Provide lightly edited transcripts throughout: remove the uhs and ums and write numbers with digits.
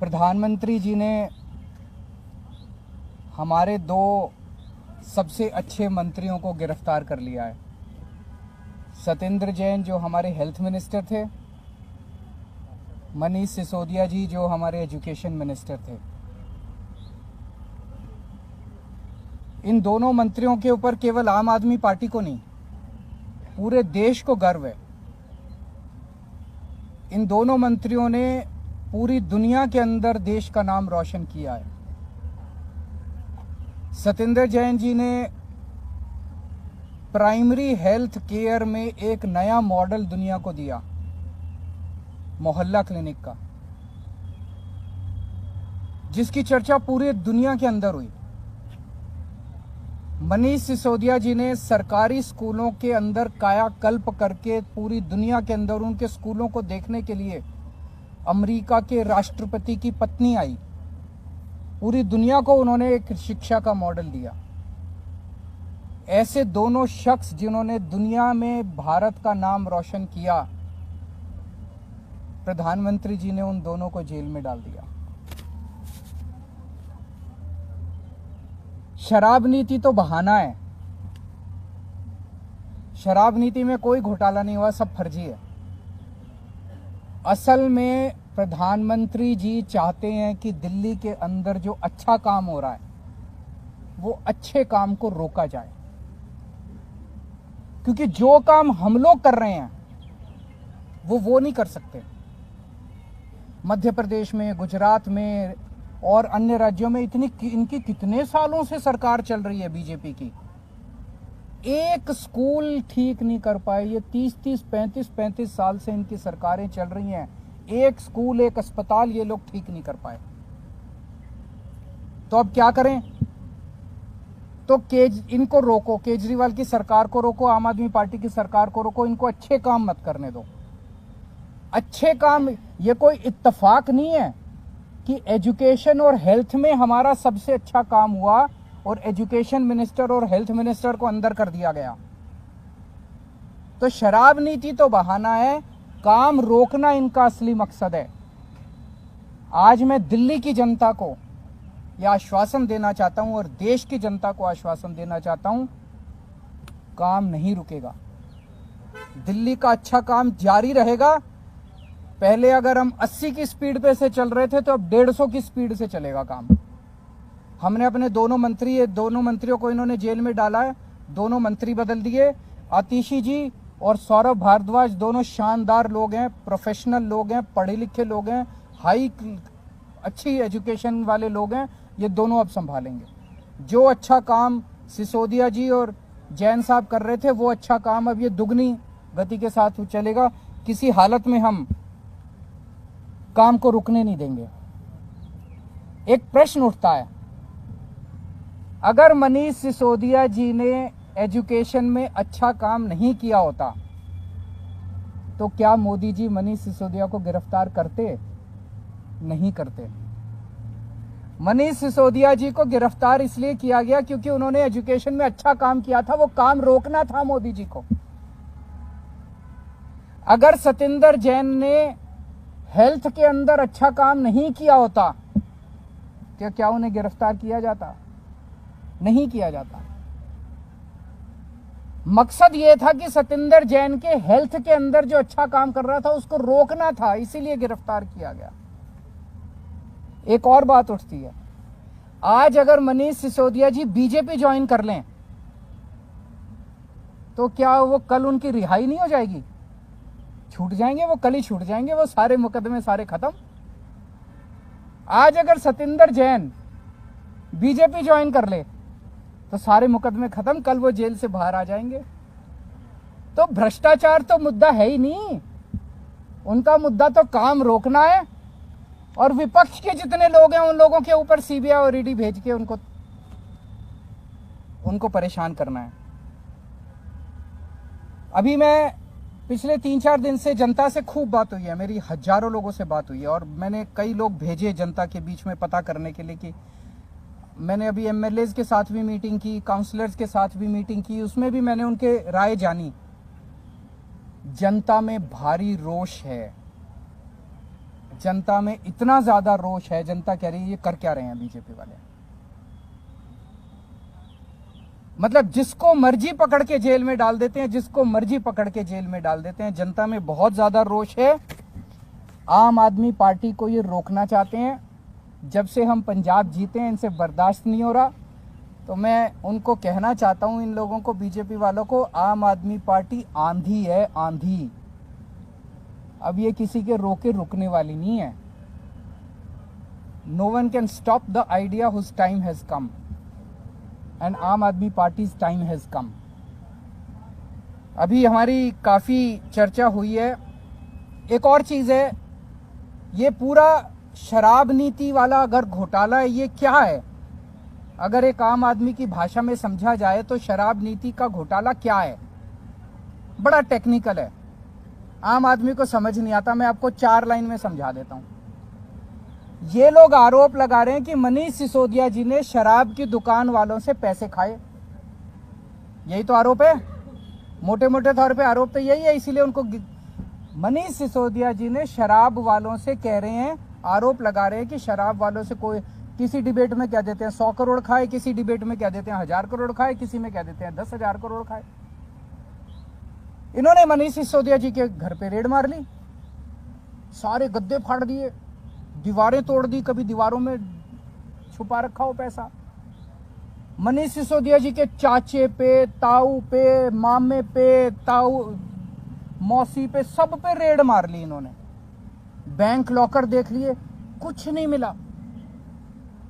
प्रधानमंत्री जी ने हमारे दो सबसे अच्छे मंत्रियों को गिरफ्तार कर लिया है। सत्येंद्र जैन जो हमारे हेल्थ मिनिस्टर थे, मनीष सिसोदिया जी जो हमारे एजुकेशन मिनिस्टर थे। इन दोनों मंत्रियों के ऊपर केवल आम आदमी पार्टी को नहीं, पूरे देश को गर्व है। इन दोनों मंत्रियों ने पूरी दुनिया के अंदर देश का नाम रोशन किया है। सत्येंद्र जैन जी ने प्राइमरी हेल्थ केयर में एक नया मॉडल दुनिया को दिया, मोहल्ला क्लिनिक का, जिसकी चर्चा पूरी दुनिया के अंदर हुई। मनीष सिसोदिया जी ने सरकारी स्कूलों के अंदर कायाकल्प करके पूरी दुनिया के अंदर उनके स्कूलों को देखने के लिए अमेरिका के राष्ट्रपति की पत्नी आई। पूरी दुनिया को उन्होंने एक शिक्षा का मॉडल दिया। ऐसे दोनों शख्स जिन्होंने दुनिया में भारत का नाम रोशन किया, प्रधानमंत्री जी ने उन दोनों को जेल में डाल दिया। शराब नीति तो बहाना है। शराब नीति में कोई घोटाला नहीं हुआ, सब फर्जी है। असल में प्रधानमंत्री जी चाहते हैं कि दिल्ली के अंदर जो अच्छा काम हो रहा है वो अच्छे काम को रोका जाए, क्योंकि जो काम हम लोग कर रहे हैं वो नहीं कर सकते। मध्य प्रदेश में, गुजरात में और अन्य राज्यों में इनकी कितने सालों से सरकार चल रही है बीजेपी की, एक स्कूल ठीक नहीं कर पाए। ये 30-30, 35-35 साल से इनकी सरकारें चल रही हैं, एक स्कूल, एक अस्पताल ये लोग ठीक नहीं कर पाए। तो अब क्या करें? तो इनको रोको, केजरीवाल की सरकार को रोको, आम आदमी पार्टी की सरकार को रोको, इनको अच्छे काम मत करने दो। अच्छे काम, ये कोई इत्तेफाक नहीं है कि एजुकेशन और हेल्थ में हमारा सबसे अच्छा काम हुआ और एजुकेशन मिनिस्टर और हेल्थ मिनिस्टर को अंदर कर दिया गया। तो शराब नीति तो बहाना है, काम रोकना इनका असली मकसद है। आज मैं दिल्ली की जनता को यह आश्वासन देना चाहता हूं और देश की जनता को आश्वासन देना चाहता हूं, काम नहीं रुकेगा। दिल्ली का अच्छा काम जारी रहेगा। पहले अगर हम 80 की स्पीड पे से चल रहे थे तो अब 150 की स्पीड से चलेगा काम। हमने अपने दोनों मंत्रियों को इन्होंने जेल में डाला है, दोनों मंत्री बदल दिए। आतिशी जी और सौरभ भारद्वाज दोनों शानदार लोग हैं, प्रोफेशनल लोग हैं, पढ़े लिखे लोग हैं, अच्छी एजुकेशन वाले लोग हैं। ये दोनों अब संभालेंगे। जो अच्छा काम सिसोदिया जी और जैन साहब कर रहे थे वो अच्छा काम अब ये दुगनी गति के साथ चलेगा। किसी हालत में हम काम को रुकने नहीं देंगे। एक प्रश्न उठता है, अगर मनीष सिसोदिया जी ने एजुकेशन में अच्छा काम नहीं किया होता तो क्या मोदी जी मनीष सिसोदिया को गिरफ्तार करते? नहीं करते। मनीष सिसोदिया जी को गिरफ्तार इसलिए किया गया क्योंकि उन्होंने एजुकेशन में अच्छा काम किया था, वो काम रोकना था मोदी जी को। अगर सत्येंद्र जैन ने हेल्थ के अंदर अच्छा काम नहीं किया होता तो क्या उन्हें गिरफ्तार किया जाता? नहीं किया जाता। मकसद यह था कि सत्येंद्र जैन के हेल्थ के अंदर जो अच्छा काम कर रहा था उसको रोकना था, इसीलिए गिरफ्तार किया गया। एक और बात उठती है, आज अगर मनीष सिसोदिया जी बीजेपी ज्वाइन कर लें तो क्या वो कल उनकी रिहाई नहीं हो जाएगी? छूट जाएंगे वो, कल ही छूट जाएंगे वो, सारे मुकदमे सारे खत्म। आज अगर सत्येंद्र जैन बीजेपी ज्वाइन कर ले तो सारे मुकदमे खत्म, कल वो जेल से बाहर आ जाएंगे। तो भ्रष्टाचार तो मुद्दा है ही नहीं, उनका मुद्दा तो काम रोकना है और विपक्ष के जितने लोग हैं उन लोगों के ऊपर सीबीआई और ईडी भेज के उनको परेशान करना है। अभी मैं पिछले 3-4 दिन से जनता से खूब बात हुई है, मेरी हजारों लोगों से बात हुई है और मैंने कई लोग भेजे जनता के बीच में पता करने के लिए कि मैंने अभी एमएलएज के साथ भी मीटिंग की, काउंसलर्स के साथ भी मीटिंग की, उसमें भी मैंने उनके राय जानी। जनता में भारी रोष है, जनता में इतना ज्यादा रोष है, जनता कह रही है ये कर क्या रहे हैं बीजेपी वाले। मतलब जिसको मर्जी पकड़ के जेल में डाल देते हैं, जिसको मर्जी पकड़ के जेल में डाल देते हैं। जनता में बहुत ज्यादा रोष है। आम आदमी पार्टी को ये रोकना चाहते हैं। जब से हम पंजाब जीते हैं इनसे बर्दाश्त नहीं हो रहा। तो मैं उनको कहना चाहता हूं, इन लोगों को, बीजेपी वालों को, आम आदमी पार्टी आंधी है, आंधी। अब ये किसी के रोके रुकने वाली नहीं है। No one can stop the idea whose time has come and Aam Aadmi parties time has कम। अभी हमारी काफी चर्चा हुई है। एक और चीज है, ये पूरा शराब नीति वाला अगर घोटाला है, ये क्या है? अगर एक आम आदमी की भाषा में समझा जाए तो शराब नीति का घोटाला क्या है? बड़ा टेक्निकल है, आम आदमी को समझ नहीं आता। मैं आपको 4 लाइन में समझा देता हूं। ये लोग आरोप लगा रहे हैं कि मनीष सिसोदिया जी ने शराब की दुकान वालों से पैसे खाए। यही तो आरोप है, मोटे मोटे तौर पे आरोप तो यही है। इसीलिए उनको मनीष सिसोदिया जी ने शराब वालों से कह रहे हैं, आरोप लगा रहे हैं कि शराब वालों से कोई, किसी डिबेट में क्या देते हैं 100 करोड़ खाए, किसी डिबेट में क्या देते हैं 1000 करोड़ खाए, किसी में क्या देते हैं 10,000 करोड़ खाए। इन्होंने मनीष सिसोदिया जी के घर पे रेड मार ली, सारे गद्दे फाड़ दिए, दीवारें तोड़ दी, कभी दीवारों में छुपा रखा हो पैसा। मनीष सिसोदिया जी के चाचे पे, ताऊ पे, मामे पे, ताऊ मौसी पे, सब पे रेड मार ली इन्होंने। बैंक लॉकर देख लिए, कुछ नहीं मिला।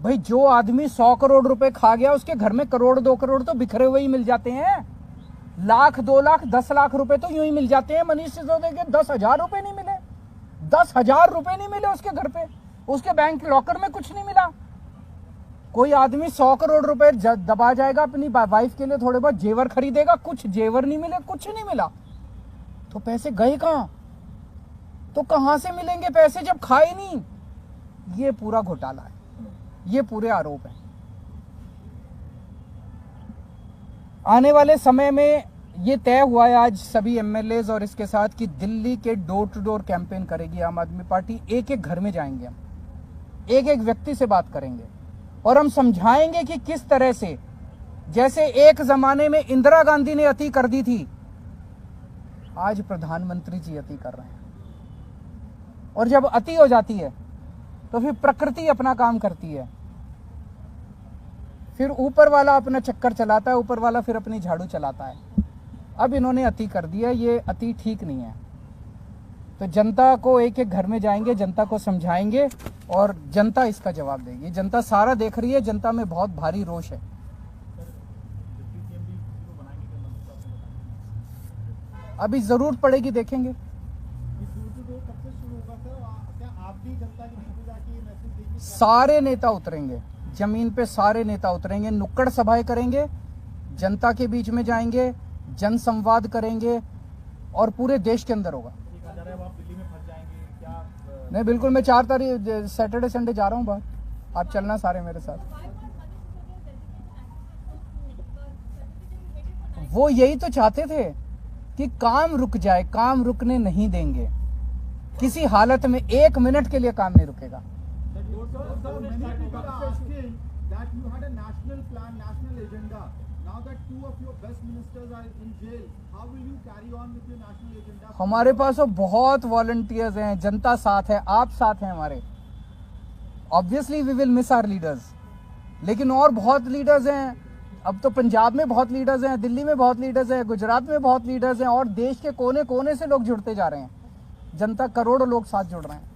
भाई जो आदमी 100 करोड़ रुपए खा गया, उसके घर में करोड़ 2 करोड़ तो बिखरे हुए ही मिल जाते हैं। लाख 2 लाख 10 लाख रुपए तो यूं ही मिल जाते हैं। मनीष सिसोदिया के 10,000 रुपए नहीं मिले, 10,000 रुपए नहीं मिले उसके घर पे, उसके बैंक लॉकर में कुछ नहीं मिला। कोई आदमी 100 करोड़ रुपए दबा जाएगा, अपनी वाइफ के लिए थोड़े बहुत जेवर खरीदेगा, कुछ जेवर नहीं मिले, कुछ नहीं मिला। तो पैसे गए कहां? तो कहां से मिलेंगे पैसे जब खाए नहीं? ये पूरा घोटाला है, ये पूरे आरोप है। आने वाले समय में ये तय हुआ है आज सभी एमएलएज और इसके साथ कि दिल्ली के डोर टू डोर कैंपेन करेगी आम आदमी पार्टी। एक एक घर में जाएंगे हम, एक एक व्यक्ति से बात करेंगे और हम समझाएंगे कि किस तरह से, जैसे एक जमाने में इंदिरा गांधी ने अति कर दी थी, आज प्रधानमंत्री जी अति कर रहे हैं। और जब अति हो जाती है तो फिर प्रकृति अपना काम करती है, फिर ऊपर वाला अपना चक्कर चलाता है, ऊपर वाला फिर अपनी झाड़ू चलाता है। अब इन्होंने अति कर दिया, ये अति ठीक नहीं है। तो जनता को एक एक घर में जाएंगे, जनता को समझाएंगे और जनता इसका जवाब देगी। जनता सारा देख रही है, जनता में बहुत भारी रोष है। अभी जरूरत पड़ेगी, देखेंगे। सारे नेता उतरेंगे जमीन पे, सारे नेता उतरेंगे, नुक्कड़ सभाएं करेंगे, जनता के बीच में जाएंगे, जनसंवाद करेंगे और पूरे देश के अंदर होगा। नहीं, बिल्कुल, मैं 4 तारीख सैटरडे संडे जा रहा हूँ बाहर, आप चलना सारे मेरे साथ। वो यही तो चाहते थे कि काम रुक जाए, काम रुकने नहीं देंगे किसी हालत में, 1 मिनट के लिए काम नहीं रुकेगा। हमारे पास तो बहुत वॉलंटियर्स हैं, जनता साथ है, आप साथ हैं हमारे। Obviously we will miss our leaders, लेकिन और बहुत लीडर्स हैं। अब तो पंजाब में बहुत लीडर्स हैं, दिल्ली में बहुत लीडर्स हैं, गुजरात में बहुत लीडर्स हैं और देश के कोने कोने से लोग जुड़ते जा रहे हैं। जनता, करोड़ों लोग साथ जुड़ रहे हैं।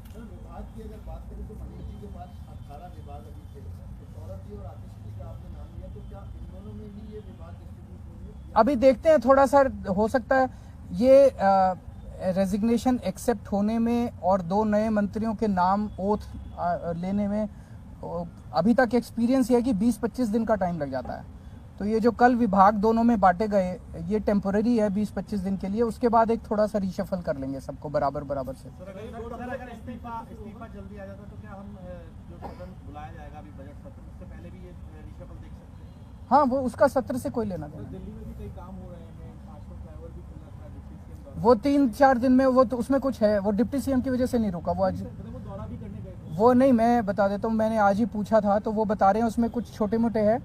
अभी देखते हैं, थोड़ा सा हो सकता है ये रेजिग्नेशन एक्सेप्ट होने में और 2 नए मंत्रियों के नाम ओथ लेने में अभी तक एक्सपीरियंस ये है कि 20-25 दिन का टाइम लग जाता है। तो ये जो कल विभाग दोनों में बांटे गए, ये टेम्पोररी है 20-25 दिन के लिए, उसके बाद एक थोड़ा सा रिशफल कर लेंगे सबको बराबर बराबर से। अगर इस्तीफा जल्दी आ जाता तो क्या हम जो सदन बुलाया जाएगा अभी बजट सत्र, उससे पहले भी ये रिशफल देख सकते हैं? हाँ, वो उसका सत्र से कोई लेना देना। दिल्ली में भी कई काम हो रहे हैं, 500 फ्लाईओवर भी खुल रहा है, वो 3-4 दिन में, वो तो उसमें कुछ है, वो डिप्टी सीएम की वजह से नहीं रुका, वो आज वो नहीं, मैं बता देता हूँ, मैंने आज ही पूछा था तो वो बता रहे हैं उसमें कुछ छोटे मोटे हैं,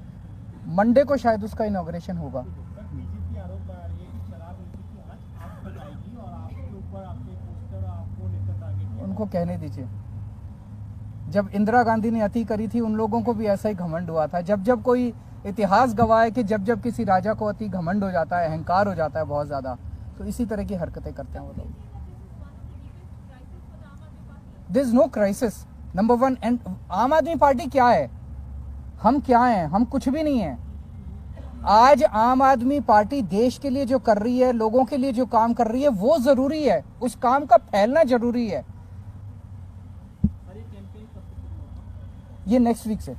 मंडे को शायद उसका इनॉग्रेशन होगा। बीजेपी आरोप लगा रही है कि शराब नीति की जांच आप बताएगी और आपके ऊपर आपके पोस्टर आपको लेकर टारगेट किया। उनको कहने दीजिए, जब इंदिरा गांधी ने अति करी थी उन लोगों को भी ऐसा ही घमंड हुआ था। जब जब कोई इतिहास गवाह है कि जब जब किसी राजा को अति घमंड हो जाता है, अहंकार हो जाता है बहुत ज्यादा, तो इसी तरह की हरकतें करते हैं वो लोग। This no crisis number one. And Aam Aadmi party क्या है, हम क्या हैं? हम कुछ भी नहीं है। आज आम आदमी पार्टी देश के लिए जो कर रही है, लोगों के लिए जो काम कर रही है, वो जरूरी है, उस काम का फैलना जरूरी है। ये नेक्स्ट वीक से।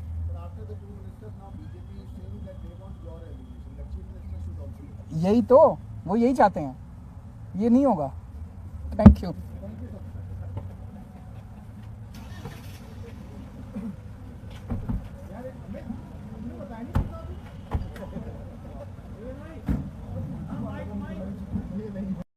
यही तो, वो यही चाहते हैं, ये नहीं होगा। Thank you.